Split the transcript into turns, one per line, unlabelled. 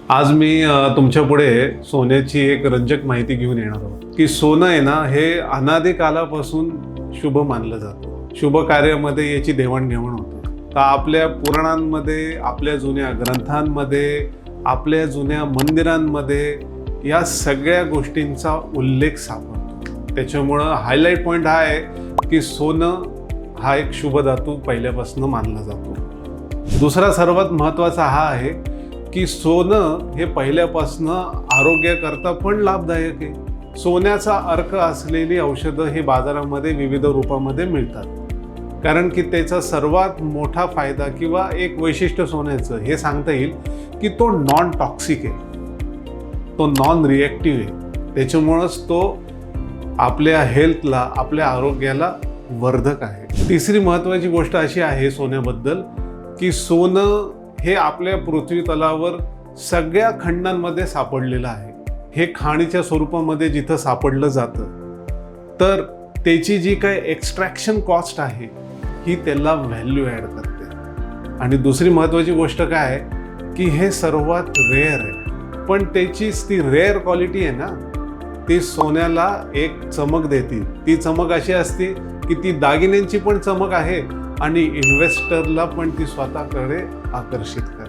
आज मी तुमच्या पुढे सोन्याची एक रंजक माहिती घेऊन येणार आहोत की सोनं आहे ना हे अनादी कालापासून शुभ मानलं जातं. शुभ कार्यामध्ये याची देवाणघेवाण होते. तर आपल्या पुराणांमध्ये, आपल्या जुन्या ग्रंथांमध्ये, आपल्या जुन्या मंदिरांमध्ये या सगळ्या गोष्टींचा उल्लेख सापडतो. त्याच्यामुळं हायलाईट पॉईंट हा आहे की सोनं हा एक शुभ धातू पहिल्यापासून मानला जातो. दुसरा सर्वात महत्त्वाचा हा आहे की सोनं हे पहिल्यापासून आरोग्याकरता पण लाभदायक आहे. सोन्याचा अर्क असलेली औषधं हे बाजारामध्ये विविध रूपामध्ये मिळतात. कारण की त्याचा सर्वात मोठा फायदा किंवा एक वैशिष्ट्य सोन्याचं हे सांगता येईल की तो नॉन टॉक्सिक आहे, तो नॉन रिॲक्टिव्ह आहे. त्याच्यामुळंच तो आपल्या हेल्थला, आपल्या आरोग्याला वर्धक आहे. तिसरी महत्त्वाची गोष्ट अशी आहे सोन्याबद्दल की सोनं हे आपल्या पृथ्वी तलावर सगळ्या खंडांमध्ये सापडलेलं आहे. हे खाणीच्या स्वरूपामध्ये जिथं सापडलं जातं तर त्याची जी काही एक्स्ट्रॅक्शन कॉस्ट आहे ही त्याला व्हॅल्यू ॲड करते. आणि दुसरी महत्त्वाची गोष्ट काय आहे की हे सर्वात रेअर आहे, पण त्याची ती रेअर क्वालिटी आहे ना ती सोन्याला एक चमक देते. ती चमक अशी असते की ती दागिन्यांची पण चमक आहे आणि इन्व्हेस्टरला पण ती स्वतःकडे आकर्षित करते.